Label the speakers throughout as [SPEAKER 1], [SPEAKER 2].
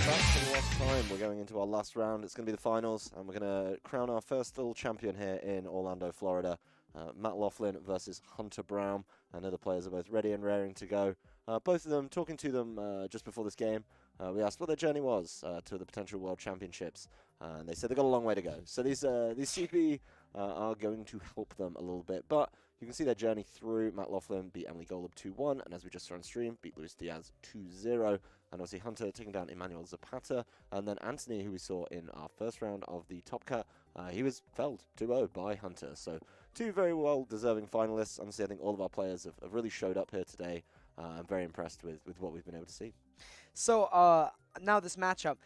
[SPEAKER 1] back for the last time. We're going into our last round. It's going to be the finals, and we're going to crown our first little champion here in Orlando, Florida. Matt Laughlin versus Hunter Braum, and other players are both ready and raring to go. Both of them, talking to them just before this game, we asked what their journey was to the potential World Championships, and they said they've got a long way to go. So these CP are going to help them a little bit, but you can see their journey through. Matt Laughlin beat Emily Golub 2-1, and as we just saw on stream, beat Luis Diaz 2-0. And obviously Hunter taking down Emmanuel Zapata, and then Anthony, who we saw in our first round of the Top Cut, he was felled 2-0 by Hunter. So two very well-deserving finalists. Honestly, I think all of our players have really showed up here today. I'm very impressed with what we've been able to see.
[SPEAKER 2] So now this matchup,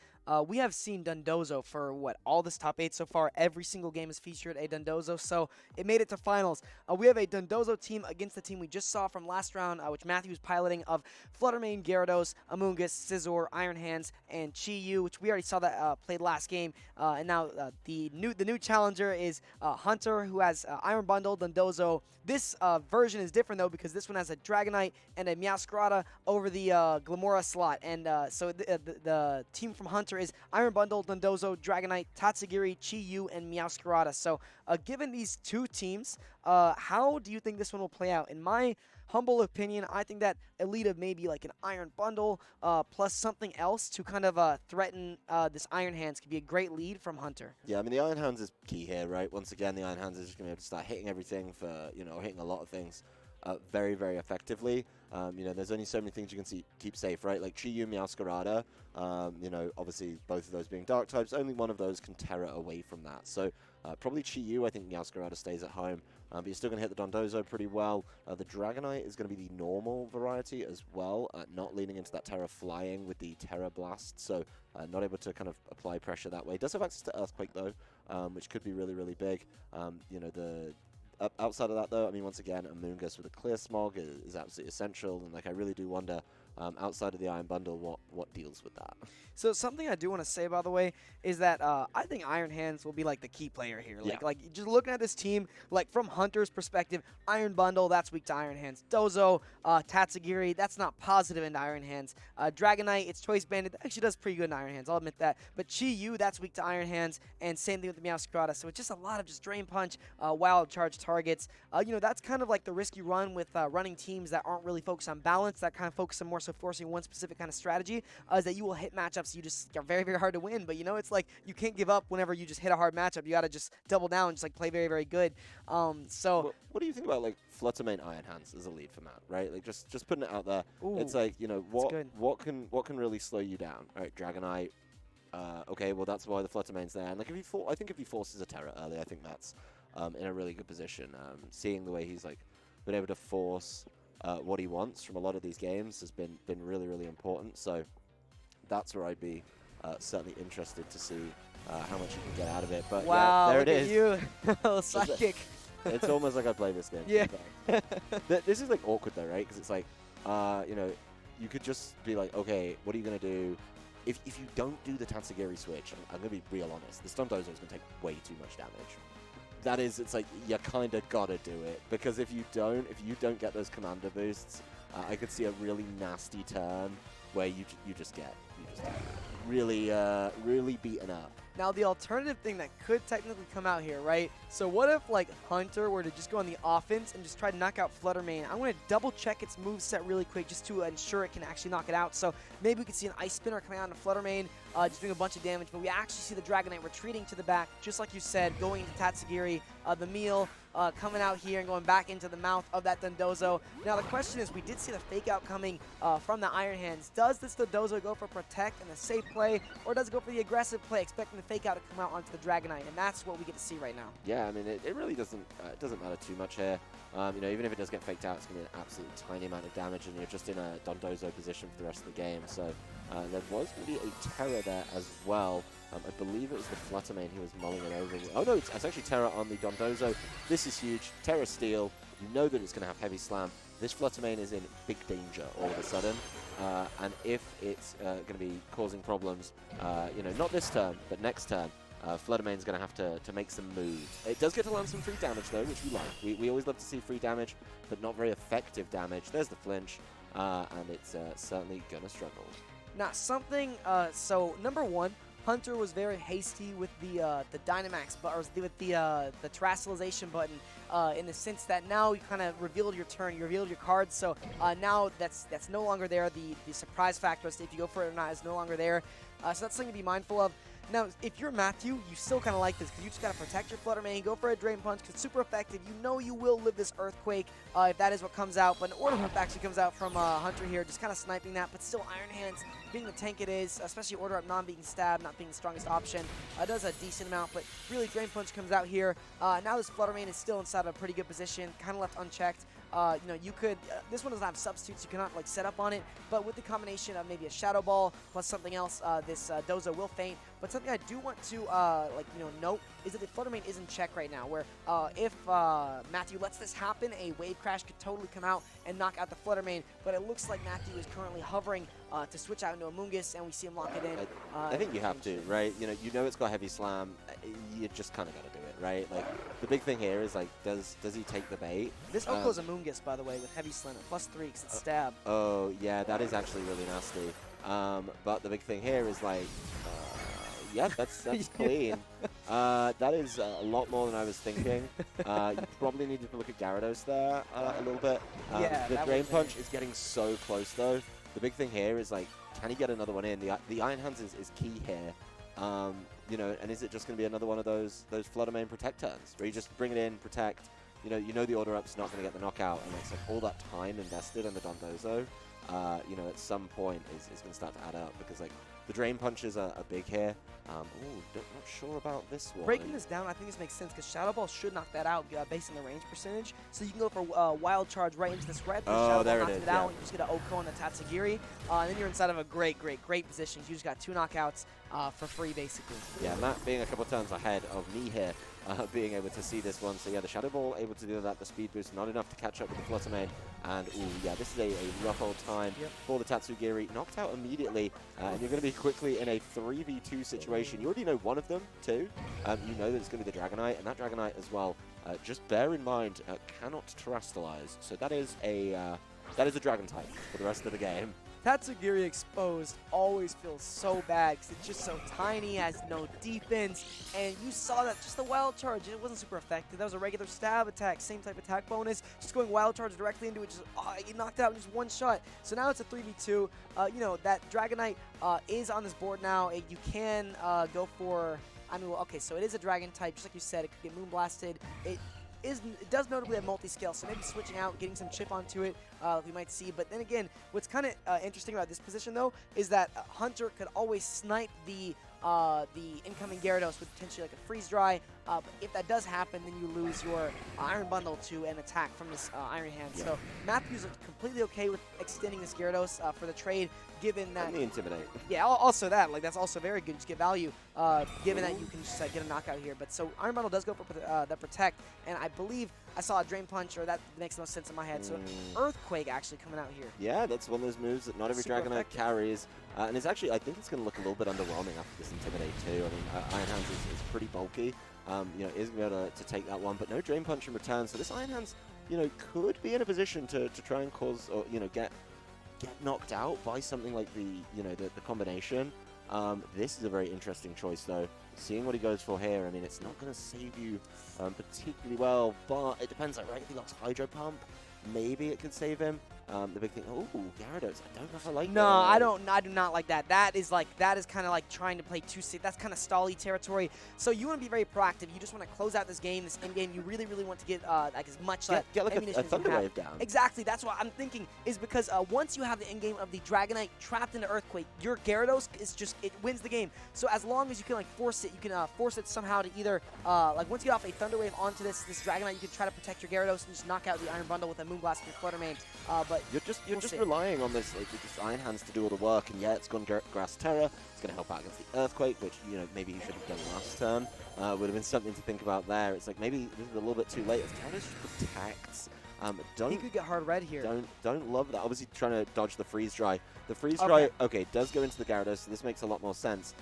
[SPEAKER 2] we have seen Dundozo for all this top 8 so far. Every single game has featured a Dundozo, so it made it to finals. We have a Dundozo team against the team we just saw from last round, which Matthew was piloting, of Fluttermane, Gyarados, Amoonguss, Scizor, Iron Hands, and Chi-Yu, which we already saw that played last game. And now the new challenger is Hunter, who has Iron Bundle, Dundozo. This version is different though, because this one has a Dragonite and a Meowscarada over the Glamora slot. And so the team from Hunter is Iron Bundle, Dundozo, Dragonite, Tatsugiri, Chi-Yu, and Meowscarada. So given these two teams, how do you think this one will play out? In my humble opinion, I think that Elita maybe like an Iron Bundle plus something else to kind of threaten this Iron Hands could be a great lead from Hunter.
[SPEAKER 1] Yeah, I mean, the Iron Hands is key here, right? Once again, the Iron Hands is just going to be able to start hitting everything for, hitting a lot of things very, very effectively. There's only so many things you can keep safe, right? Like Chi-Yu, Meowscarada, obviously both of those being dark types, only one of those can Terra away from that. So probably Chi-Yu, I think Meowscarada stays at home, but you're still going to hit the Dondozo pretty well. The Dragonite is going to be the normal variety as well, not leaning into that Terra flying with the Terra Blast, so not able to kind of apply pressure that way. Does have access to Earthquake though, which could be really, really big. Outside of that, though, I mean, once again, Amoonguss with a clear smog is absolutely essential, and I really do wonder, outside of the Iron Bundle, what deals with that.
[SPEAKER 2] So something I do want to say, by the way, is that I think Iron Hands will be like the key player here. Like just looking at this team, like from Hunter's perspective, Iron Bundle, that's weak to Iron Hands. Dozo, Tatsugiri, that's not positive into Iron Hands. Dragonite, its Choice Bandit, that actually does pretty good in Iron Hands, I'll admit that. But Chi-Yu, that's weak to Iron Hands, and same thing with the Meowscarada. So it's just a lot of just Drain Punch, Wild Charge targets. That's kind of like the risk you run with running teams that aren't really focused on balance, that kind of focus on more so forcing one specific kind of strategy, is that you will hit matchups you just are very, very hard to win. But, it's like you can't give up whenever you just hit a hard matchup. You got to just double down and just like play very, very good.
[SPEAKER 1] What do you think about like Fluttermane Iron Hands as a lead for Matt, right? Like just putting it out there.
[SPEAKER 2] Ooh,
[SPEAKER 1] it's like, what can really slow you down? All right, Dragonite. Okay, well that's why the Fluttermane's there. And like I think if he forces a Terra early, I think that's in a really good position. Seeing the way he's like been able to force what he wants from a lot of these games has been really, really important. So that's where I'd be certainly interested to see how much you can get out of it. But
[SPEAKER 2] wow,
[SPEAKER 1] yeah, there it is.
[SPEAKER 2] You. Sidekick.
[SPEAKER 1] It's almost like I play this game.
[SPEAKER 2] Yeah.
[SPEAKER 1] This is like awkward though, right? Because it's like, you could just be like, okay, what are you gonna do? If you don't do the Tatsugiri switch, I'm gonna be real honest. This Dondozo is gonna take way too much damage. That is, it's like you kind of gotta do it, because if you don't get those commander boosts, I could see a really nasty turn where you just get really beaten up.
[SPEAKER 2] Now, the alternative thing that could technically come out here, right? So what if, like, Hunter were to just go on the offense and just try to knock out Fluttermane? I want to double-check its moveset really quick just to ensure it can actually knock it out. So maybe we could see an Ice Spinner coming out into Fluttermane, just doing a bunch of damage. But we actually see the Dragonite retreating to the back, just like you said, going into Tatsugiri, the Meal coming out here and going back into the mouth of that Dondozo. Now, the question is, we did see the Fake Out coming from the Iron Hands. Does this Dondozo go for Protect and a safe play, or does it go for the aggressive play, expecting the Fake Out to come out onto the Dragonite? And that's what we get to see right now.
[SPEAKER 1] Yeah, I mean, it really doesn't matter too much here. Even if it does get faked out, it's going to be an absolutely tiny amount of damage, and you're just in a Dondozo position for the rest of the game. So there was going to be a Terra there as well. I believe it was the Fluttermane who was mulling it over. Oh no, it's actually Terra on the Dondozo. This is huge. Terra Steel. You know that it's going to have Heavy Slam. This Fluttermane is in big danger all of a sudden. And if it's going to be causing problems, not this turn, but next turn, Fluttermane's going to have to make some moves. It does get to land some free damage, though, which we like. We always love to see free damage, but not very effective damage. There's the flinch, and it's certainly going to struggle.
[SPEAKER 2] Now something. So number one, Hunter was very hasty with the Dynamax, but or with the terrestrialization button. In the sense that now you kind of revealed your turn, you revealed your cards. So now that's no longer there. The surprise factor, if you go for it or not, is no longer there. So that's something to be mindful of. Now, if you're Matthew, you still kind of like this because you just got to protect your Flutter Mane, go for a Drain Punch because it's super effective. You know you will live this Earthquake if that is what comes out. But an Order Up actually comes out from Hunter here, just kind of sniping that. But still, Iron Hands, being the tank it is, especially Order Up not being stabbed, not being the strongest option, does a decent amount. But really, Drain Punch comes out here. Now this Flutter Mane is still inside a pretty good position, kind of left unchecked. You know, you could, this one doesn't have substitutes, you cannot like set up on it, but with the combination of maybe a Shadow Ball plus something else, this Dozo will faint. But something I do want to, note is that the Flutter Mane is in check right now, where if Matthew lets this happen, a Wave Crash could totally come out and knock out the Flutter Mane, but it looks like Matthew is currently hovering to switch out into a Moongus, and we see him lock it in.
[SPEAKER 1] I think you have to, right? You know it's got Heavy Slam, you just kind of got to do it, right? Like, the big thing here is, like, does he take the bait?
[SPEAKER 2] This Oko's a Moongus, by the way, with Heavy Slam at +3 because it's stab.
[SPEAKER 1] Oh, yeah, that is actually really nasty. But the big thing here is, like, yeah, that's clean. That is a lot more than I was thinking. You probably needed to look at Gyarados there a little bit.
[SPEAKER 2] Yeah,
[SPEAKER 1] the Drain Punch is getting so close, though. The big thing here is, like, can he get another one in? The Iron Hands is key here. You know, and is it just going to be another one of those Flutter Mane protect turns where you just bring it in, protect, you know the Order Up's not going to get the knockout, and it's like all that time invested in the Dondozo, you know, at some point is going to start to add up because, like, the Drain Punches are big here. Not sure about this one.
[SPEAKER 2] Breaking this down, I think this makes sense because Shadow Ball should knock that out based on the range percentage. So you can go for Wild Charge right into this red. Shadow Ball knocks it out. You just get an Oko and a Tatsugiri. And then you're inside of a great position. You just got 2 knockouts for free, basically.
[SPEAKER 1] Yeah, Matt being a couple turns ahead of me here, being able to see this one. So yeah, the Shadow Ball able to do that, the speed boost, not enough to catch up with the Flutter Mane. And ooh, yeah, this is a rough old time for the Tatsugiri. Knocked out immediately, and you're going to be quickly in a 3v2 situation. You already know one of them, too. You know that it's going to be the Dragonite, and that Dragonite as well, just bear in mind, cannot terrestrialize. So that is a Dragon type for the rest of the game.
[SPEAKER 2] Tatsugiri exposed always feels so bad because it's just so tiny, has no defense, and you saw that just the Wild Charge, it wasn't super effective. That was a regular stab attack, same type attack bonus, just going Wild Charge directly into it, just you knocked out in just one shot. So now it's a 3v2. You know, that Dragonite is on this board now. You can go for, I mean, well, okay, so it is a Dragon type, just like you said, it could get Moonblasted. It does notably have multi-scale, so maybe switching out, getting some chip onto it, we might see. But then again, what's kind of interesting about this position, though, is that Hunter could always snipe the incoming Gyarados with potentially like a freeze dry. But if that does happen, then you lose your Iron Bundle to an attack from this Iron Hand. Yeah. So Matthew's completely okay with extending this Gyarados for the trade, given that.
[SPEAKER 1] And the Intimidate.
[SPEAKER 2] Yeah, also that. Like, that's also very good. Just get value, given that you can just get a knockout here. But so Iron Bundle does go for the Protect, and I believe I saw a Drain Punch, or that makes the most sense in my head. So Earthquake actually coming out here.
[SPEAKER 1] Yeah, that's one of those moves that not every Dragonite carries. And it's actually, I think it's going to look a little bit underwhelming after this Intimidate too. I mean, Iron Hands is pretty bulky. You know, is going to be able to take that one, but no Drain Punch in return. So this Iron Hands, you know, could be in a position to try and cause, or, you know, get knocked out by something like the combination. This is a very interesting choice, though. Seeing what he goes for here, I mean, it's not going to save you particularly well, but it depends. Like, right, if he got Hydro Pump, maybe it could save him. The big thing, oh, Gyarados, I don't know if I like that.
[SPEAKER 2] No, I do not like that. That is kind of like trying to play too safe. That's kind of stally territory. So you want to be very proactive. You just want to close out this game, this end game. You really, really want to get like as much
[SPEAKER 1] get like a Thunder Wave down.
[SPEAKER 2] Exactly. That's what I'm thinking, is because once you have the end game of the Dragonite trapped into Earthquake, your Gyarados is just, it wins the game. So as long as you can like force it, you can force it somehow to either like once you get off a Thunder Wave onto this Dragonite, you can try to protect your Gyarados and just knock out the Iron Bundle with a Moonblast from your Flutter Mane. But
[SPEAKER 1] you're just relying on this Iron Hands to do all the work, and yeah, it's gone Grass Terror. It's going to help out against the Earthquake, which, you know, maybe you should have done last turn. Would have been something to think about there. It's like maybe this is a little bit too late. As Gyarados just protects.
[SPEAKER 2] He could get hard red here.
[SPEAKER 1] Don't love that. Obviously trying to dodge the freeze dry. The freeze dry, okay, does go into the Gyarados, so this makes a lot more sense.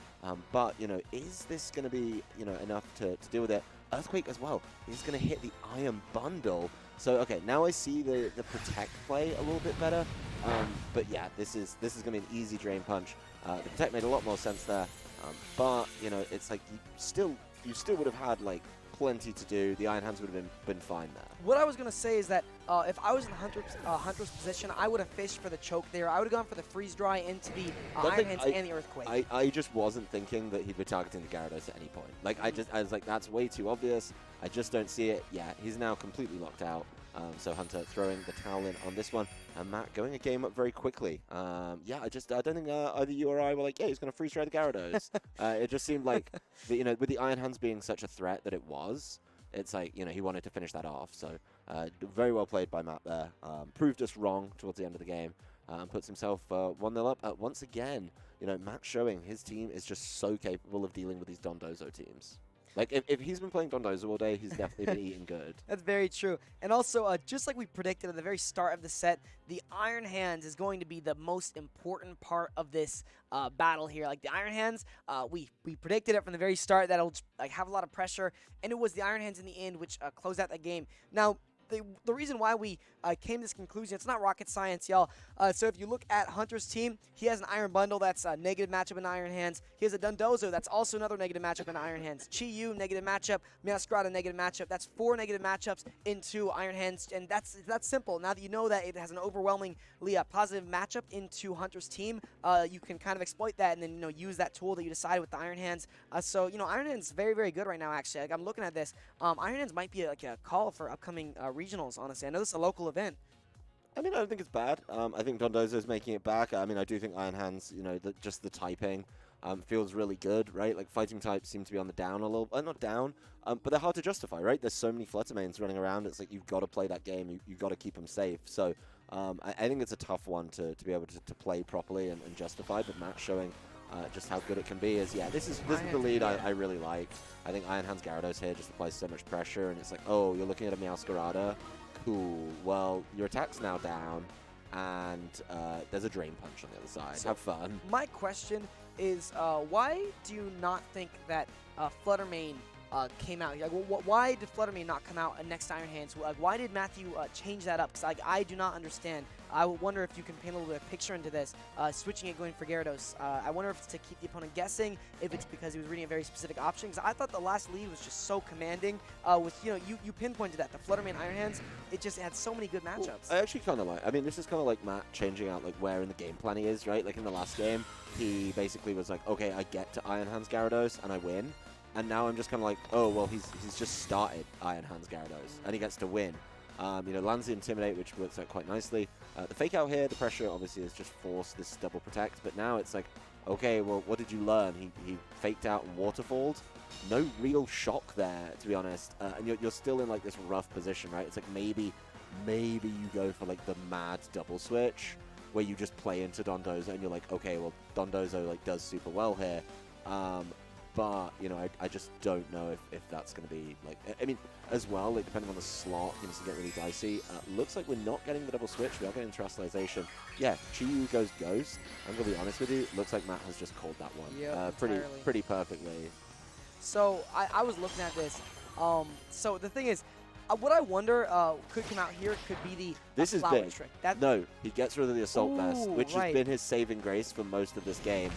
[SPEAKER 1] But, you know, is this going to be, you know, enough to deal with it? Earthquake as well is going to hit the Iron Bundle. So, okay, now I see the Protect play a little bit better. But yeah, this is going to be an easy Drain Punch. The protect made a lot more sense there, but you know, it's like you still would have had like plenty to do. The Iron Hands would have been fine there.
[SPEAKER 2] What I was going to say is that if I was in Hunter's position, I would have fished for the choke there. I would have gone for the freeze dry into the Iron Hands and the Earthquake.
[SPEAKER 1] I just wasn't thinking that he'd be targeting the Gyarados at any point. Like, I was like, that's way too obvious. I just don't see it. Yeah, he's now completely locked out. So Hunter throwing the towel in on this one, and Matt going a game up very quickly. Yeah, I don't think either you or I were like, yeah, he's going to freeze dry the Gyarados. It just seemed like, you know, with the Iron Hands being such a threat that it was, it's like, you know, he wanted to finish that off. So very well played by Matt there. Proved us wrong towards the end of the game. Puts himself 1-0 up. Once again, you know, Matt showing his team is just so capable of dealing with these Dondozo teams. Like, if he's been playing Dondozo all day, he's definitely been eating good.
[SPEAKER 2] That's very true. And also, just like we predicted at the very start of the set, the Iron Hands is going to be the most important part of this battle here. Like, the Iron Hands, we predicted it from the very start that it'll like have a lot of pressure, and it was the Iron Hands in the end which closed out that game. Now, the reason why we came to this conclusion, it's not rocket science, y'all. So if you look at Hunter's team, he has an Iron Bundle that's a negative matchup in Iron Hands. He has a Dondozo that's also another negative matchup in Iron Hands. Chi-Yu, negative matchup. Meowscarada, negative matchup. That's 4 negative matchups into Iron Hands, and that's simple. Now that you know that it has an overwhelmingly positive matchup into Hunter's team, you can kind of exploit that and then, you know, use that tool that you decide with the Iron Hands. So, you know, Iron Hands is very, very good right now, actually. Like, I'm looking at this. Iron Hands might be like a call for upcoming regionals, honestly. I know this is a local event.
[SPEAKER 1] I mean, I don't think it's bad. I think Dondozo is making it back. I mean, I do think Iron Hands, you know, just the typing feels really good, right? Like, fighting types seem to be on the down a little, not down, but they're hard to justify, right? There's so many Flutter mains running around. It's like, you've got to play that game. You've got to keep them safe. So I think it's a tough one to be able to play properly and justify, but Matt showing just how good it can be is, yeah, this is the lead I really like. I think Iron Hands Gyarados here just applies so much pressure, and it's like, oh, you're looking at a Meowscarada. Cool. Well, your attack's now down, and there's a Drain Punch on the other side. So have fun.
[SPEAKER 2] My question is, why do you not think that Flutter Mane came out? Like, why did Flutter Mane not come out next to Iron Hands? Like, why did Matthew change that up? Because like, I do not understand. I wonder if you can paint a little bit of picture into this, switching it going for Gyarados. I wonder if it's to keep the opponent guessing, if it's because he was reading a very specific option. Because I thought the last lead was just so commanding. With, you know, you pinpointed that. The Flutter Mane Iron Hands, it just had so many good matchups.
[SPEAKER 1] Well, I actually kind of like, I mean, this is kind of like Matt changing out like where in the game plan he is, right? Like in the last game, he basically was like, okay, I get to Iron Hands Gyarados and I win. And now I'm just kind of like, oh, well, he's just started Iron Hands Gyarados, and he gets to win. You know, lands the Intimidate, which works out quite nicely. The Fake Out here, the pressure obviously has just forced this double protect, but now it's like, okay, well, what did you learn? He faked out and waterfalled. No real shock there, to be honest. And you're still in like this rough position, right? It's like maybe you go for like the mad double switch, where you just play into Dondozo, and you're like, okay, well, Dondozo like does super well here. But, you know, I just don't know if that's going to be, like, I mean, as well, like, depending on the slot, things can get really dicey. Looks like we're not getting the double switch. We are getting Terrestrialization. Yeah, Chi-Yu goes Ghost. I'm going to be honest with you. Looks like Matt has just called that one.
[SPEAKER 2] Yeah,
[SPEAKER 1] pretty perfectly.
[SPEAKER 2] So, I was looking at this. So, the thing is, what I wonder could come out here could be the
[SPEAKER 1] This is
[SPEAKER 2] flower
[SPEAKER 1] big.
[SPEAKER 2] trick.
[SPEAKER 1] No, he gets rid of the Assault Vest, which has been his saving grace for most of this game.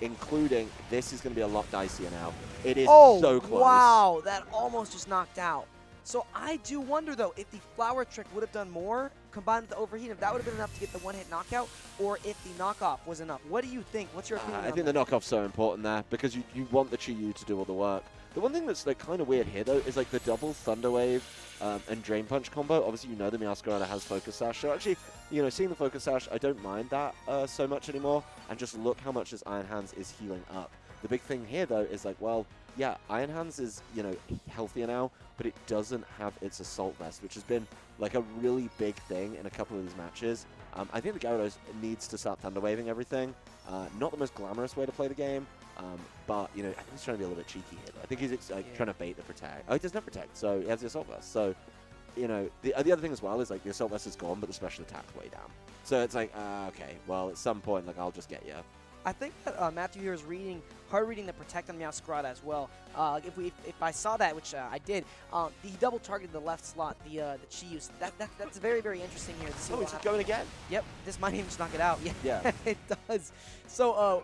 [SPEAKER 1] Including, this is going to be a lot dicier now. It is so close.
[SPEAKER 2] Wow, that almost just knocked out. So I do wonder, though, if the flower trick would have done more combined with the overheat, if that would have been enough to get the one-hit knockout, or if the knockoff was enough. What do you think? What's your opinion on
[SPEAKER 1] I think the knockoff's so important there, because you want the Chi-Yu to do all the work. The one thing that's like kind of weird here, though, is like the double Thunder Wave and Drain Punch combo. Obviously, you know the Meowscarada has Focus Sash, so actually, you know, seeing the Focus Sash, I don't mind that so much anymore. And just look how much this Iron Hands is healing up. The big thing here, though, is like, well, yeah, Iron Hands is, you know, healthier now, but it doesn't have its Assault Vest, which has been like a really big thing in a couple of these matches. I think the Gyarados needs to start Thunder Waving everything. Not the most glamorous way to play the game, but, you know, I think he's trying to be a little bit cheeky here. I think he's trying to bait the Protect. Oh, he doesn't have Protect, so he has the Assault Vest. So, you know, the other thing as well is, like, the Assault Vest is gone, but the special attack's way down. So it's like, okay, well, at some point, like, I'll just get you.
[SPEAKER 2] I think that Matthew here is reading hard reading the protect on Meowscarada as well. If I saw that, which I did, he double targeted the left slot, the Chi-Yu. So that's very, very interesting here to see.
[SPEAKER 1] Oh, it's going again.
[SPEAKER 2] Yep, this might even just knock it out.
[SPEAKER 1] Yeah.
[SPEAKER 2] It does. So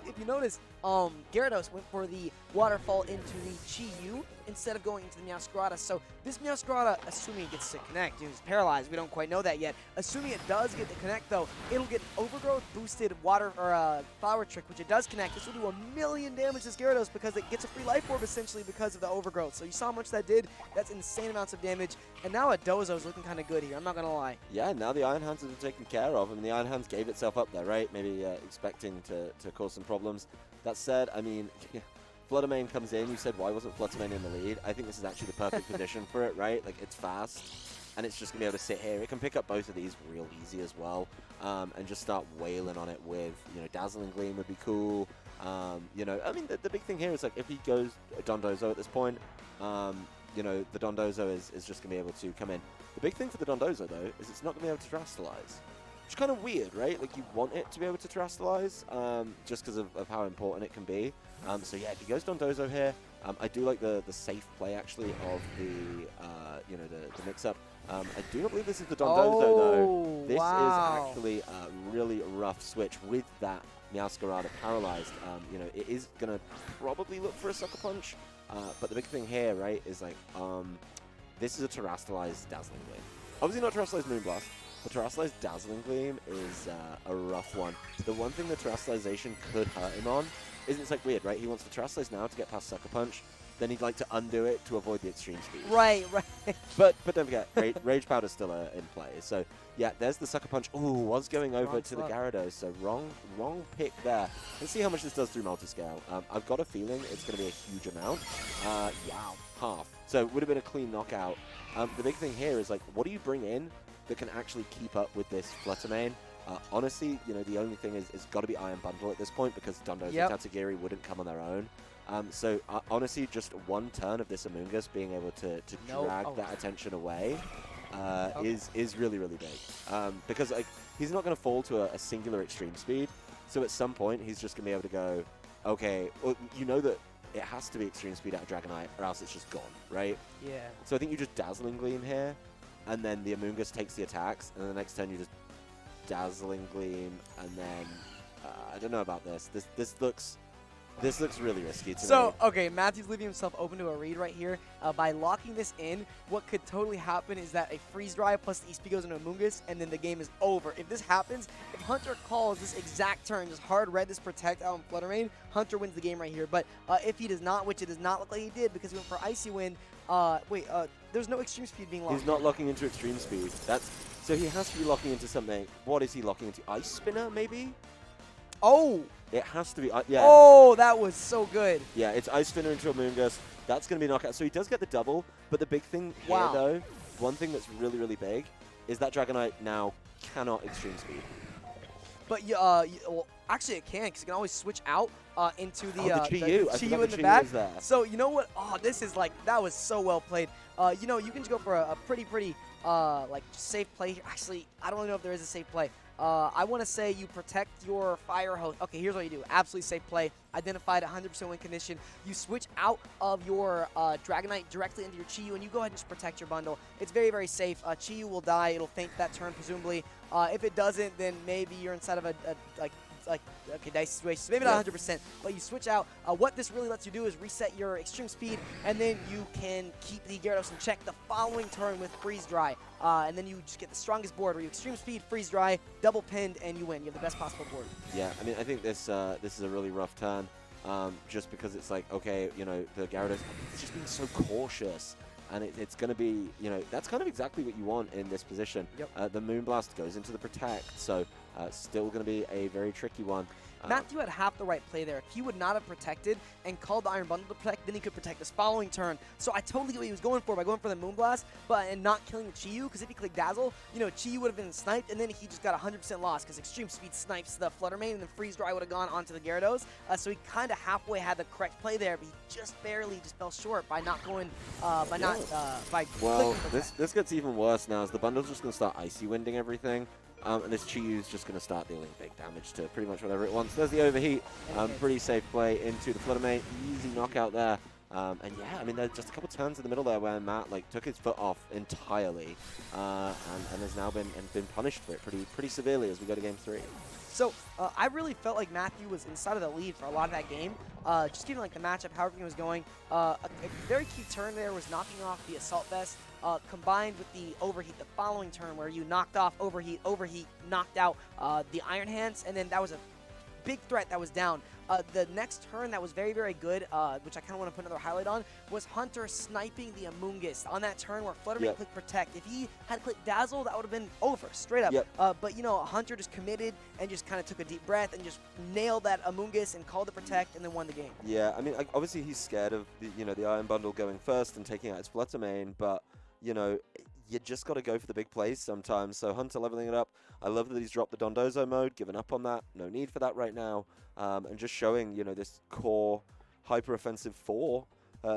[SPEAKER 2] if you notice, Gyarados went for the waterfall into the Chi-Yu instead of going into the Meowscarada. So this Meowscarada, assuming it gets to connect, he's paralyzed. We don't quite know that yet. Assuming it does get to connect, though, it'll get Overgrowth, boosted water or Flower Trick, which it does connect. This will do 1,000,000 damage to this Gyarados because it gets a free life orb essentially because of the Overgrowth. So you saw how much that did. That's insane amounts of damage. And now a Dozo's looking kind of good here. I'm not gonna lie.
[SPEAKER 1] Yeah, now the Iron Hands have been taken care of. I mean, the Iron Hands gave itself up there, right? Maybe expecting to cause some problems. That said, I mean, Fluttermane comes in. You said, why wasn't Fluttermane in the lead? I think this is actually the perfect condition for it, right? Like, it's fast, and it's just going to be able to sit here. It can pick up both of these real easy as well, and just start wailing on it with, Dazzling Gleam would be cool. I mean, the big thing here is, like, if he goes Dondozo at this point, the Dondozo is just going to be able to come in. The big thing for the Dondozo, though, is it's not going to be able to Terastallize. Which is kind of weird, right? Like, you want it to be able to Terastallize, just because of how important it can be. So yeah, if he goes Dondozo here, I do like the safe play, actually, of the mix-up. I do not believe this is the Dondozo, though. This is actually a really rough switch with that Meowscarada paralyzed. It is going to probably look for a Sucker Punch, but the big thing here, right, is like, this is a Terastallized Dazzling Gleam. Obviously not Terastallized Moonblast, but Terastallized Dazzling Gleam is a rough one. The one thing the Terastallization could hurt him on is it's like weird, right? He wants to Terastallize now to get past Sucker Punch, then he'd like to undo it to avoid the extreme speed.
[SPEAKER 2] Right.
[SPEAKER 1] But don't forget, Rage Powder's still in play. So yeah, there's the Sucker Punch. Ooh, was going over to the Gyarados, so wrong pick there. Let's see how much this does through multiscale. I've got a feeling it's going to be a huge amount. Wow, half. So it would have been a clean knockout. The big thing here is, like, what do you bring in that can actually keep up with this Fluttermane? Honestly, the only thing is it's got to be Iron Bundle at this point because Dondozo and Tatsugiri wouldn't come on their own. So honestly, just one turn of this Amoonguss being able to drag that attention away is really, really big. Because, like, he's not going to fall to a singular extreme speed. So at some point, he's just going to be able to go, okay, well, that it has to be extreme speed out of Dragonite or else it's just gone, right?
[SPEAKER 2] Yeah.
[SPEAKER 1] So I think you just Dazzling Gleam here, and then the Amoonguss takes the attacks, and then the next turn you just Dazzling Gleam, and then I don't know about this. This looks really risky to me.
[SPEAKER 2] So, okay, Matthew's leaving himself open to a read right here. By locking this in, what could totally happen is that a Freeze Dry plus the ESP goes into Amoonguss, and then the game is over. If this happens, if Hunter calls this exact turn, just hard red this Protect out in Fluttermane, Hunter wins the game right here. But if he does not, which it does not look like he did because he went for Icy Wind, there's no extreme speed being locked.
[SPEAKER 1] He's not locking into extreme speed. So he has to be locking into something. What is he locking into? Ice Spinner, maybe?
[SPEAKER 2] Oh!
[SPEAKER 1] It has to be, yeah.
[SPEAKER 2] Oh, that was so good.
[SPEAKER 1] Yeah, it's Ice Spinner into Amoonguss. That's going to be a knockout. So he does get the double, but the big thing here, though, one thing that's really, really big, is that Dragonite now cannot extreme speed.
[SPEAKER 2] But well, actually it can, because it can always switch out into the
[SPEAKER 1] Chi-Yu.
[SPEAKER 2] Chi-Yu in the back. So you know what? Oh, this is like, that was so well played. You can just go for a pretty like safe play. Actually, I don't really know if there is a safe play. I want to say you protect your Fire Hose. Okay, here's what you do. Absolutely safe play. Identified 100% win condition. You switch out of your Dragonite directly into your Chi-Yu, and you go ahead and just protect your bundle. It's very, very safe. Chi-Yu will die. It'll faint that turn, presumably. If it doesn't, then maybe you're inside of okay, nice situation. Maybe not 100%, but you switch out. What this really lets you do is reset your extreme speed, and then you can keep the Gyarados in check the following turn with Freeze Dry. And then you just get the strongest board where you extreme speed, Freeze Dry, double pinned, and you win. You have the best possible board. Yeah,
[SPEAKER 1] I mean, I think this is a really rough turn, just because it's like, okay, the Gyarados is just being so cautious. And it's going to be, that's kind of exactly what you want in this position.
[SPEAKER 2] Yep.
[SPEAKER 1] The Moonblast goes into the Protect, so still going to be a very tricky one.
[SPEAKER 2] Matthew had half the right play there. If he would not have protected and called the Iron Bundle to protect, then he could protect this following turn. So I totally get what he was going for by going for the Moonblast and not killing the Chi-Yu, because if he clicked Dazzle, Chi-Yu would have been sniped, and then he just got 100% loss because Extreme Speed snipes the Fluttermane, and then Freeze Dry would have gone onto the Gyarados. So he kind of halfway had the correct play there, but he just barely fell short by not going, by
[SPEAKER 1] Well, this gets even worse now, as the bundle's just going to start Icy Winding everything. And this Chiyu's just going to start dealing big damage to pretty much whatever it wants. There's the overheat. Pretty safe play into the Flutter Mane. Easy knockout there. And yeah, I mean, there's just a couple turns in the middle there where Matt took his foot off entirely, and has now been punished for it pretty severely as we go to game 3.
[SPEAKER 2] So I really felt like Matthew was inside of the lead for a lot of that game. Just given the matchup, how everything was going. A very key turn there was knocking off the Assault Vest, combined with the overheat the following turn where you knocked off overheat, knocked out the Iron Hands, and then that was a big threat that was down. The next turn that was very, very good, which I kind of want to put another highlight on, was Hunter sniping the Amoongus on that turn where Fluttermane clicked Protect. If he had clicked Dazzle, that would have been over, straight up. But, Hunter just committed and just kind of took a deep breath and just nailed that Amoongus and called the Protect and then won the game.
[SPEAKER 1] Yeah, I mean, obviously he's scared of the Iron Bundle going first and taking out his Fluttermane, but, you just got to go for the big plays sometimes. So Hunter leveling it up. I love that he's dropped the Dondozo mode, given up on that. No need for that right now. And just showing, this core hyper-offensive 4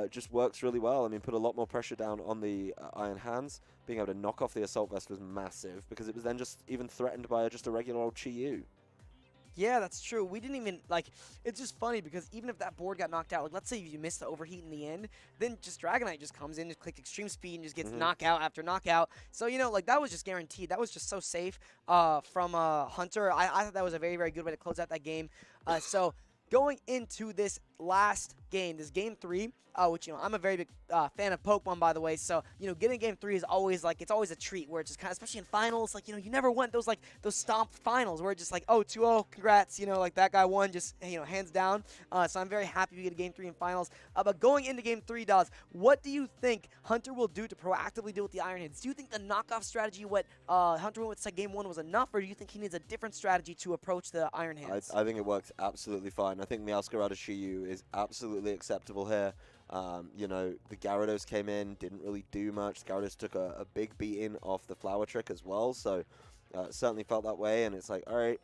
[SPEAKER 1] just works really well. I mean, put a lot more pressure down on the Iron Hands. Being able to knock off the Assault Vest was massive because it was then just even threatened by just a regular old Chiyu.
[SPEAKER 2] Yeah, that's true. We didn't even, it's just funny because even if that board got knocked out, let's say you missed the overheat in the end, then just Dragonite just comes in, just clicks Extreme Speed, and just gets knockout after knockout. So, that was just guaranteed. That was just so safe from Hunter. I thought that was a very, very good way to close out that game. So, going into this last game, this game 3, which, I'm a very big fan of Pokemon, by the way. So, getting game 3 is always, it's always a treat where it's just kind of, especially in finals, you never want those, those stomp finals where it's just oh, 2-0, congrats, that guy won just, hands down. So I'm very happy we get a game 3 in finals. But going into game 3, Dawes, what do you think Hunter will do to proactively deal with the Iron Hands? Do you think the knockoff strategy, what Hunter went with game 1 was enough, or do you think he needs a different strategy to approach the Iron Hands?
[SPEAKER 1] I think it works absolutely fine. I think Meowscarada Chiyu is absolutely acceptable here. The Gyarados came in, didn't really do much. Gyarados took a big beating off the Flower Trick as well, so certainly felt that way. And it's all right,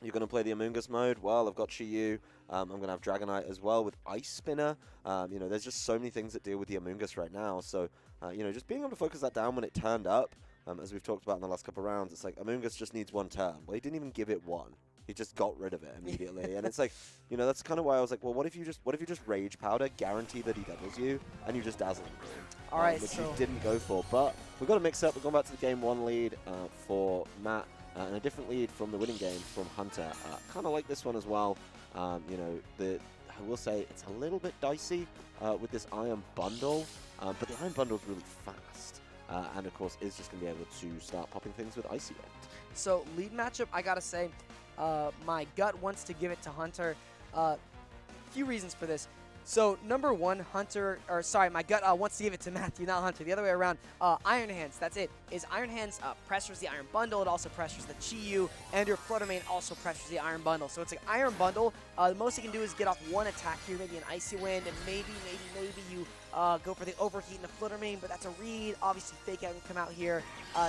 [SPEAKER 1] you're going to play the Amoongus mode? Well, I've got Chiyu. I'm going to have Dragonite as well with Ice Spinner. There's just so many things that deal with the Amoongus right now. So, just being able to focus that down when it turned up, as we've talked about in the last couple of rounds, it's Amoongus just needs one turn. Well, he didn't even give it one. He just got rid of it immediately. And it's that's kind of why I was well, what if you just Rage Powder, guarantee that he doubles you, and you just dazzle him?
[SPEAKER 2] All right,
[SPEAKER 1] which
[SPEAKER 2] so
[SPEAKER 1] you didn't go for. But we've got to mix up. We're going back to the game 1 lead for Matt, and a different lead from the winning game from Hunter. Kind of like this one as well. I will say it's a little bit dicey with this Iron Bundle, but the Iron Bundle is really fast. And of course, is just going to be able to start popping things with Icy Wind.
[SPEAKER 2] So lead matchup, I gotta say, my gut wants to give it to Hunter. Few reasons for this. So number 1, my gut wants to give it to Matthew, not Hunter. The other way around. Iron Hands, that's it. Iron Hands pressures the Iron Bundle. It also pressures the Chiyu, and your Fluttermane also pressures the Iron Bundle. So it's an Iron Bundle. The most you can do is get off one attack here, maybe an Icy Wind, and maybe you go for the Overheat and the Fluttermane, but that's a read. Obviously, Fake Out can come out here.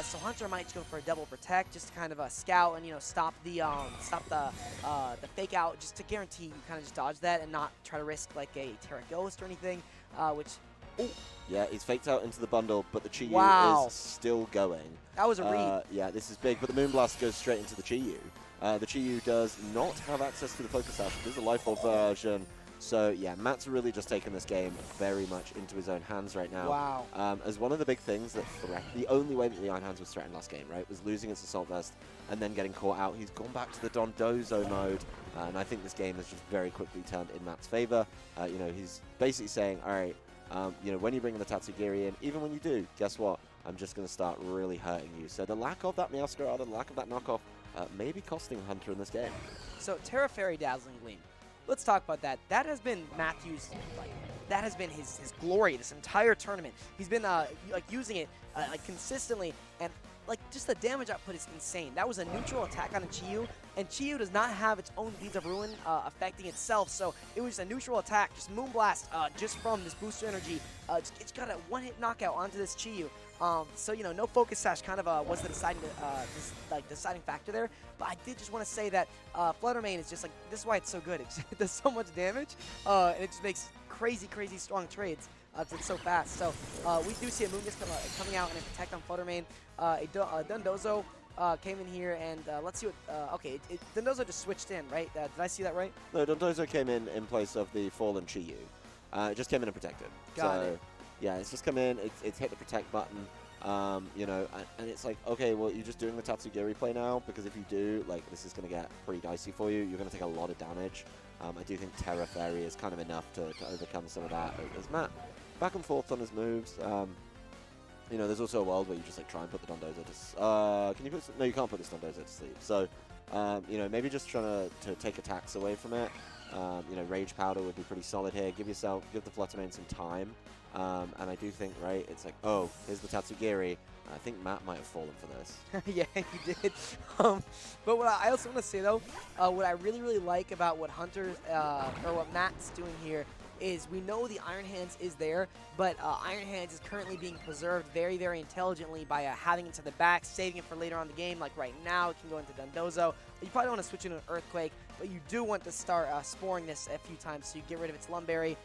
[SPEAKER 2] So Hunter might go for a double Protect, just to kind of scout and stop the Fake Out, just to guarantee you kind of just dodge that and not try to risk a Terra Ghost or anything, which... Ooh.
[SPEAKER 1] Yeah, he's faked out into the bundle, but the Chiyu is still going.
[SPEAKER 2] That was a read.
[SPEAKER 1] Yeah, this is big, but the Moonblast goes straight into the Chiyu. The Chiyu does not have access to the Focus Sash. It is a Life Orb version. So, yeah, Matt's really just taken this game very much into his own hands right now.
[SPEAKER 2] Wow.
[SPEAKER 1] As one of the big things that the only way that the Iron Hands was threatened last game, right, was losing its Assault Vest and then getting caught out. He's gone back to the Dondozo mode, and I think this game has just very quickly turned in Matt's favor. He's basically saying, all right, when you bring in the Tatsugiri in, even when you do, guess what? I'm just going to start really hurting you. So the lack of that Meowscarada, the lack of that knockoff, may be costing Hunter in this game.
[SPEAKER 2] So Terra Fairy Dazzling Gleam. Let's talk about that. That has been Matthew's, that has been his glory this entire tournament. He's been using it consistently, and just the damage output is insane. That was a neutral attack on a Chiyu, and Chiyu does not have its own Beads of Ruin affecting itself, so it was a neutral attack, just Moonblast, just from this booster energy. It's got a one-hit knockout onto this Chiyu. So, no Focus Sash kind of was the deciding factor there. But I did just want to say that Fluttermane is just this is why it's so good. It does so much damage, and it just makes crazy, crazy strong trades. It's so fast. So we do see a Moongus coming out and a Protect on Fluttermane. A Dondozo came in here, and let's see what. Okay, Dondozo just switched in, right? Did I see that right?
[SPEAKER 1] No, Dondozo came in place of the fallen Chiyu. It just came in and protected.
[SPEAKER 2] Got it.
[SPEAKER 1] Yeah, it's just come in. It's hit the protect button. You know, and it's like, okay, well, you're just doing the Tatsugiri play now, because if you do, like, this is going to get pretty dicey for you. You're going to take a lot of damage. I do think Terra Fairy is kind of enough to overcome some of that. As Matt back and forth on his moves. You know, there's also a world where you just like try and put the Dondozo to. Can you put? No, you can't put this Dondozo to sleep. So, you know, maybe just trying to take attacks away from it. You know, Rage Powder would be pretty solid here. Give the Fluttermane some time. And I do think, right, it's like, oh, here's the Tatsugiri. I think Matt might have fallen for this.
[SPEAKER 2] Yeah, he did. But what I also want to say, though, what I really, really like about what Hunter, or what Matt's doing here, is we know the Iron Hands is there, but Iron Hands is currently being preserved very, very intelligently by having it to the back, saving it for later on in the game. Like right now, it can go into Dondozo. You probably don't want to switch into an Earthquake, but you do want to start sporing this a few times so you get rid of its Lumberry.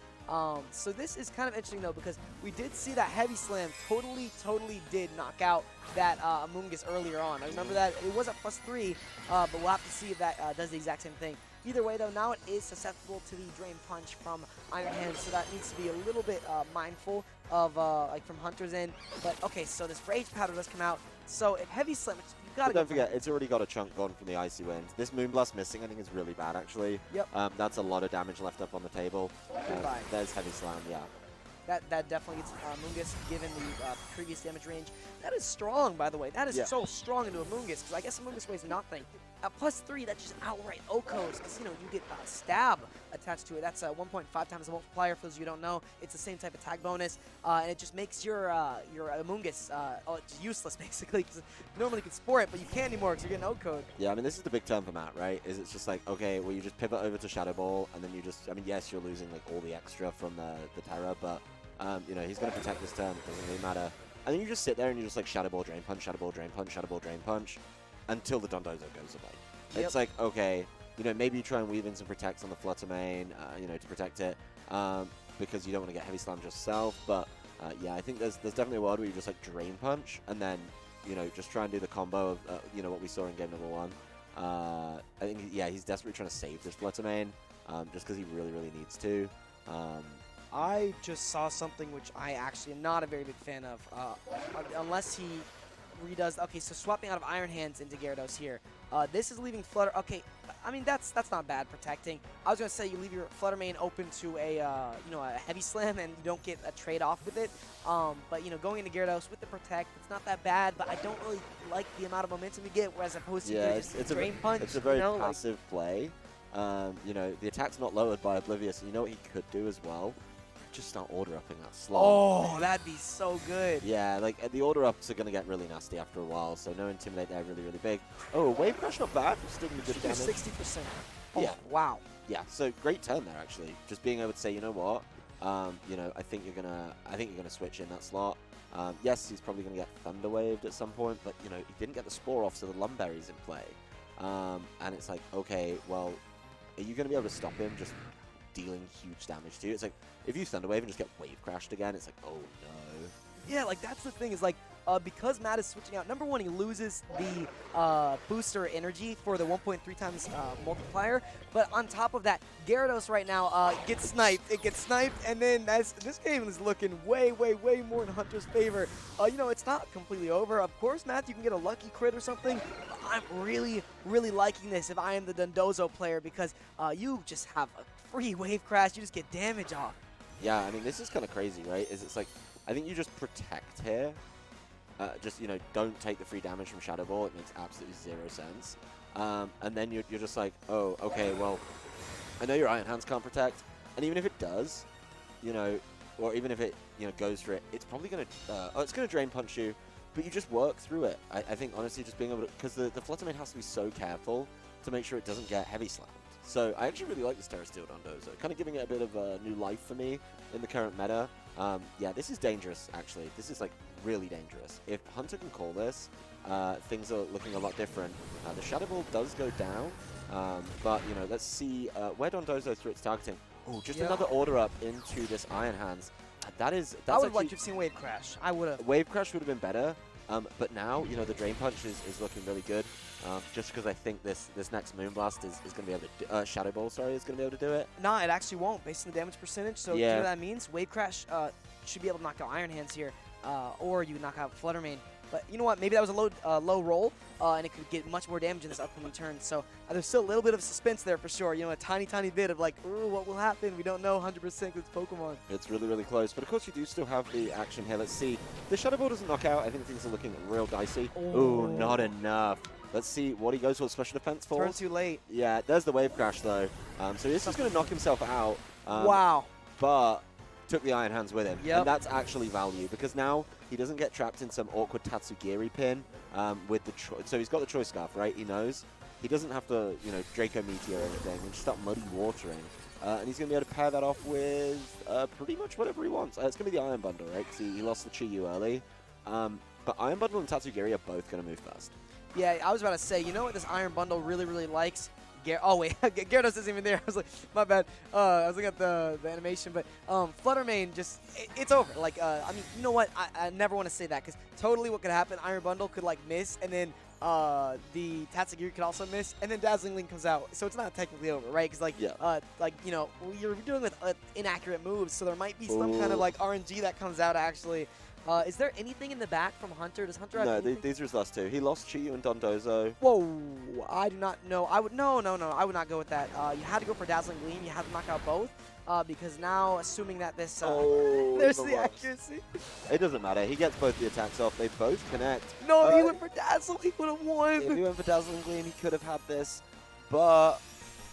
[SPEAKER 2] So this is kind of interesting, though, because we did see that Heavy Slam totally did knock out that Amoonguss earlier on. I remember that it was at +3, but we'll have to see if that does the exact same thing. Either way, though, now it is susceptible to the Drain Punch from Iron Hands, so that needs to be a little bit mindful of, like, from Hunter's end. But, okay, so this Rage Powder does come out. So if Heavy Slam, you've got to
[SPEAKER 1] don't forget, it's already got a chunk gone from the Icy Wind. This Moonblast missing, I think, is really bad, actually.
[SPEAKER 2] Yep.
[SPEAKER 1] That's a lot of damage left up on the table. There's Heavy Slam, yeah.
[SPEAKER 2] That definitely gets Amoonguss given the previous damage range. That is strong, by the way. That is so strong into Amoonguss, because I guess Amoonguss weighs nothing. At +3, that just outright OHKOs, because, you know, you get stab attached to it. That's 1.5 times the multiplier. For those of you who don't know, it's the same type of tag bonus, and it just makes your Amoonguss useless, basically, because normally you can spore it, but you can't anymore because you're getting OHKO'd.
[SPEAKER 1] Yeah, I mean, this is the big turn for Matt, right? It's just like, okay, well, you just pivot over to Shadow Ball, and then you just, I mean, yes, you're losing, like, all the extra from the Terra, but, you know, he's going to protect this turn. It doesn't really matter. And then you just sit there and you just, like, Shadow Ball, Drain Punch, Shadow Ball, Drain Punch, Shadow Ball, Drain Punch, until the Dondozo goes away.
[SPEAKER 2] Yep.
[SPEAKER 1] It's like, okay, you know, maybe you try and weave in some protects on the Fluttermane, you know, to protect it, because you don't want to get Heavy Slam yourself. But yeah, I think there's definitely a world where you just like Drain Punch and then, you know, just try and do the combo of, you know, what we saw in game number 1. I think, yeah, he's desperately trying to save this Fluttermane, just because he really needs to.
[SPEAKER 2] I just saw something which I actually am not a very big fan of, unless he redoes. Okay, so swapping out of Iron Hands into Gyarados here. This is leaving Flutter. Okay, I mean that's not bad protecting. I was gonna say you leave your Fluttermane open to a you know, a Heavy Slam and you don't get a trade off with it. But you know, going into Gyarados with the protect, it's not that bad. But I don't really like the amount of momentum you get, as opposed to just Drain Punch.
[SPEAKER 1] It's a very
[SPEAKER 2] you know,
[SPEAKER 1] passive play. You know, the attack's not lowered by Oblivious. You know what he could do as well? Just start order upping that slot.
[SPEAKER 2] Oh, that'd be so good.
[SPEAKER 1] Yeah, like the order ups are gonna get really nasty after a while, so no Intimidate there, really big. Oh, Wave Crash not bad, still gonna good damage.
[SPEAKER 2] 60%. Oh,
[SPEAKER 1] yeah.
[SPEAKER 2] Wow.
[SPEAKER 1] Yeah, so great turn there actually. Just being able to say, you know what, you know, I think you're gonna switch in that slot. Yes, he's probably gonna get Thunder Waved at some point, but you know, he didn't get the Spore off, so the Lumberry's in play. And it's like, okay, well, are you gonna be able to stop him just dealing huge damage to you? It's like, if you Thunder Wave and just get Wave Crashed again, it's like, oh no.
[SPEAKER 2] Yeah, like that's the thing, is like, because Matt is switching out, number one, he loses the booster energy for the 1.3 times multiplier, but on top of that, Gyarados right now gets sniped. It gets sniped, and then this game is looking way more in Hunter's favor. You know, it's not completely over. Of course, Matt, you can get a lucky crit or something. I'm really liking this if I am the Dondozo player, because you just have a free Wave Crash. You just get damage off.
[SPEAKER 1] Yeah, I mean, this is kind of crazy, right? It's like, I think you just protect here. Just, you know, don't take the free damage from Shadow Ball. It makes absolutely 0 sense. And then you're just like, oh, okay, well, I know your Iron Hands can't protect. And even if it does, you know, or even if it, you know, goes for it, it's probably going to, it's going to Drain Punch you, but you just work through it. I think, honestly, just being able to, because the Fluttermane has to be so careful to make sure it doesn't get Heavy Slammed. So I actually really like this Terra Steel Dondozo, kind of giving it a bit of a new life for me in the current meta. Yeah, this is dangerous, actually. This is, like, really dangerous. If Hunter can call this, things are looking a lot different. The Shadow Ball does go down, but, you know, let's see where Dondozo through its targeting. Oh, just another order up into this Iron Hands. That's
[SPEAKER 2] I would
[SPEAKER 1] actually,
[SPEAKER 2] like to have seen Wave Crash. I would have.
[SPEAKER 1] Wave Crash would have been better. But now, you know, the Drain Punch is looking really good. Just because I think this next Moonblast is going to be able to Shadow Ball, sorry, is going to be able to do it.
[SPEAKER 2] No, it actually won't, based on the damage percentage. So you know what that means? Wave Crash should be able to knock out Iron Hands here, or you can knock out Flutter Mane. But you know what? Maybe that was a low roll, and it could get much more damage in this upcoming turn. So there's still a little bit of suspense there for sure. You know, a tiny bit of like, ooh, what will happen? We don't know 100% because it's Pokemon.
[SPEAKER 1] It's really, really close. But of course, you do still have the action here. Let's see. The Shadow Ball doesn't knock out. I think things are looking real dicey. Ooh, not enough. Let's see what he goes for. Special defense for.
[SPEAKER 2] Turn too late.
[SPEAKER 1] Yeah, there's the Wave Crash though. So he's just going to knock himself out.
[SPEAKER 2] Wow.
[SPEAKER 1] But took the Iron Hands with him.
[SPEAKER 2] Yep.
[SPEAKER 1] And that's actually value because now he doesn't get trapped in some awkward Tatsugiri pin with the so he's got the Choice Scarf, right? He knows. He doesn't have to, you know, Draco Meteor or anything and just start Muddy Watering. And he's going to be able to pair that off with pretty much whatever he wants. It's going to be the Iron Bundle, right? Because he lost the Chi-Yu early. But Iron Bundle and Tatsugiri are both going to move fast.
[SPEAKER 2] Yeah, I was about to say, you know what this Iron Bundle really, really likes? Oh, wait. Gyarados isn't even there. I was like, my bad. I was looking at the animation. But Flutter Mane, just, it's over. Like, I mean, you know what? I never want to say that because totally what could happen, Iron Bundle could, like, miss. And then the Tatsugiri could also miss. And then Dazzling Link comes out. So it's not technically over, right? Because, like, you know, you're dealing with inaccurate moves. So there might be some kind of, like, RNG that comes out, actually. Is there anything in the back from Hunter? Does Hunter have anything?
[SPEAKER 1] No, these are his last two. He lost Chi-Yu and Dondozo.
[SPEAKER 2] Whoa, I do not know. I would no. I would not go with that. You had to go for Dazzling Gleam. You had to knock out both. Because now, assuming that this, there's the accuracy.
[SPEAKER 1] It doesn't matter. He gets both the attacks off. They both connect.
[SPEAKER 2] No, he went for Dazzle. He would have won.
[SPEAKER 1] If he went for Dazzling Gleam, he could have had this. But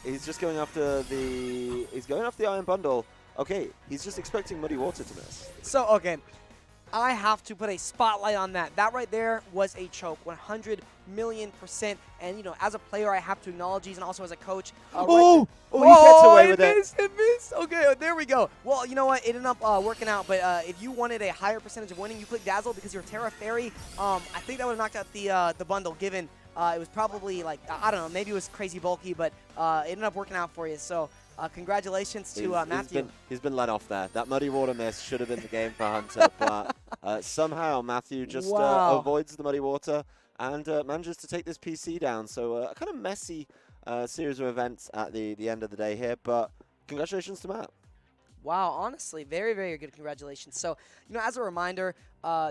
[SPEAKER 1] he's just going after the. He's going after the Iron Bundle. Okay, he's just expecting Muddy Water to miss.
[SPEAKER 2] So okay. I have to put a spotlight on that. That right there was a choke, 100,000,000%. And, you know, as a player, I have to acknowledge these, and also as a coach.
[SPEAKER 1] He gets away with it.
[SPEAKER 2] It missed. Okay, there we go. Well, you know what? It ended up working out. But if you wanted a higher percentage of winning, you click Dazzle because you're Terra Fairy. I think that would have knocked out the bundle, given it was probably, like, I don't know, maybe it was crazy bulky, but it ended up working out for you. So congratulations to Matthew.
[SPEAKER 1] He's been let off there. That Muddy Water miss should have been the game for Hunter, but somehow Matthew just avoids the Muddy Water and manages to take this PC down. So a kind of messy series of events at the end of the day here, but congratulations to Matt.
[SPEAKER 2] Wow, honestly, very, very good congratulations. So, you know, as a reminder,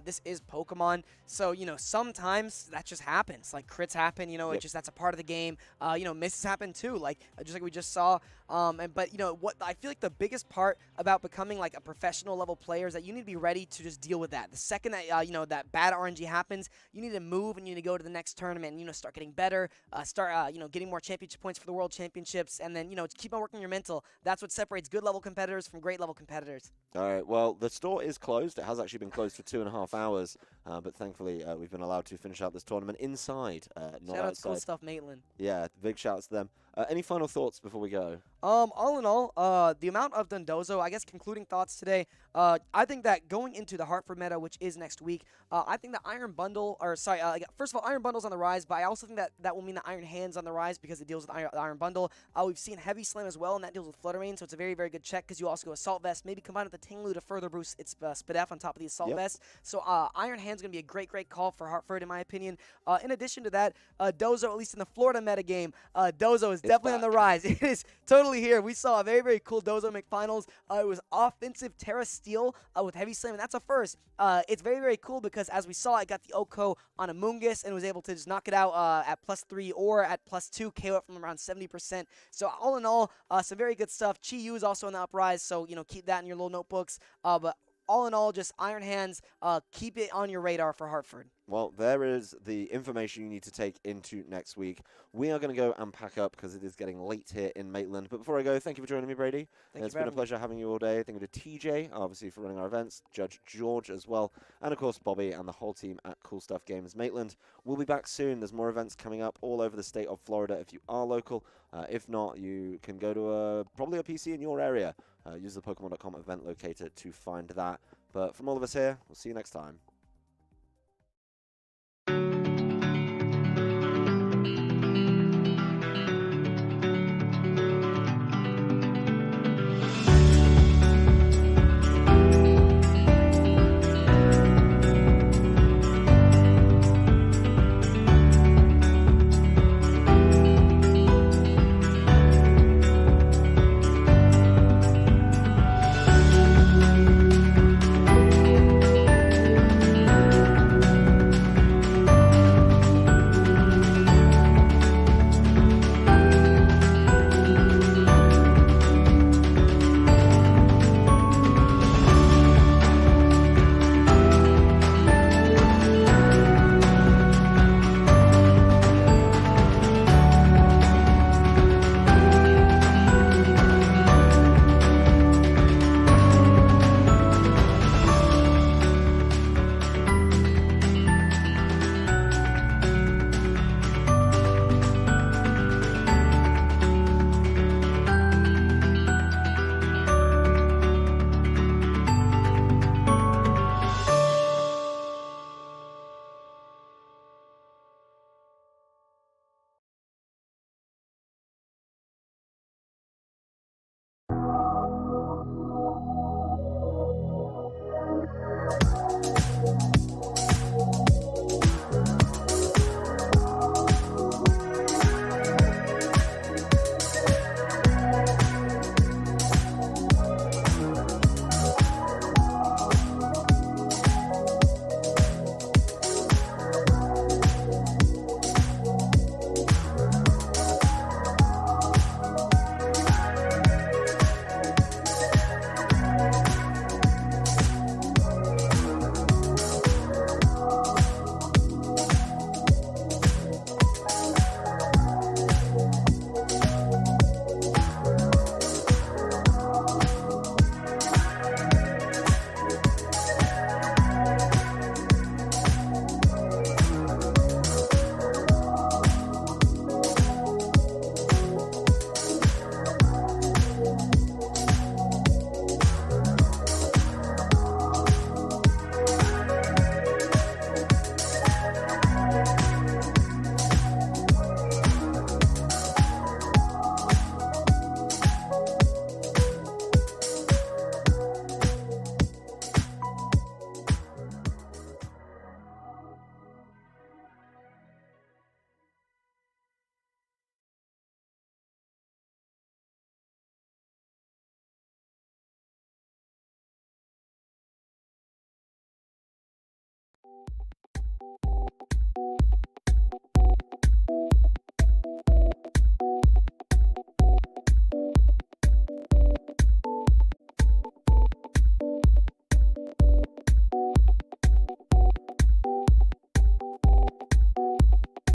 [SPEAKER 2] this is Pokemon, so, you know, sometimes that just happens. Like, crits happen, you know, that's a part of the game. You know, misses happen too, just like we just saw. But, you know, what I feel like the biggest part about becoming, like, a professional level player is that you need to be ready to just deal with that. The second that, you know, that bad RNG happens, you need to move and you need to go to the next tournament and, you know, start getting better, you know, getting more championship points for the World Championships, and then, you know, keep on working your mental. That's what separates good level competitors from great level competitors.
[SPEAKER 1] All right, well, the store is closed. It has actually been closed for 2.5 hours, but thankfully we've been allowed to finish out this tournament inside, not
[SPEAKER 2] Shout out
[SPEAKER 1] outside.
[SPEAKER 2] to CoolStuff Maitland.
[SPEAKER 1] Yeah, big shouts to them. Any final thoughts before we go?
[SPEAKER 2] All in all, the amount of Dondozo, I guess concluding thoughts today, I think that going into the Hartford meta, which is next week, I think the Iron Bundle, first of all, Iron Bundle's on the rise, but I also think that will mean the Iron Hand's on the rise because it deals with the Iron Bundle. We've seen Heavy Slam as well, and that deals with Flutter Mane, so it's a very, very good check because you also go Assault Vest, maybe combine it with the Tinglu to further boost its Spadef on top of the Assault Vest. So Iron Hand's going to be a great, great call for Hartford, in my opinion. In addition to that, Dozo, at least in the Florida meta game, Dozo is definitely on the rise. It is totally here. We saw a very, very cool Dozo McFinals. It was offensive Terra Steel with Heavy Slam, and that's a first. It's very, very cool because, as we saw, it got the Oko on a Mungus and was able to just knock it out at +3 or at +2, KO it from around 70%. So all in all, some very good stuff. Chi-Yu is also on the uprise, so, you know, keep that in your little notebooks. But all in all, just Iron Hands, keep it on your radar for Hartford.
[SPEAKER 1] Well, there is the information you need to take into next week. We are going to go and pack up because it is getting late here in Maitland. But before I go, thank you for joining me, Brady. It's been a pleasure having you all day. Thank you to TJ, obviously, for running our events, Judge George as well, and, of course, Bobby and the whole team at CoolStuff Games Maitland. We'll be back soon. There's more events coming up all over the state of Florida if you are local. If not, you can go to probably a PC in your area. Use the Pokemon.com event locator to find that. But from all of us here, we'll see you next time.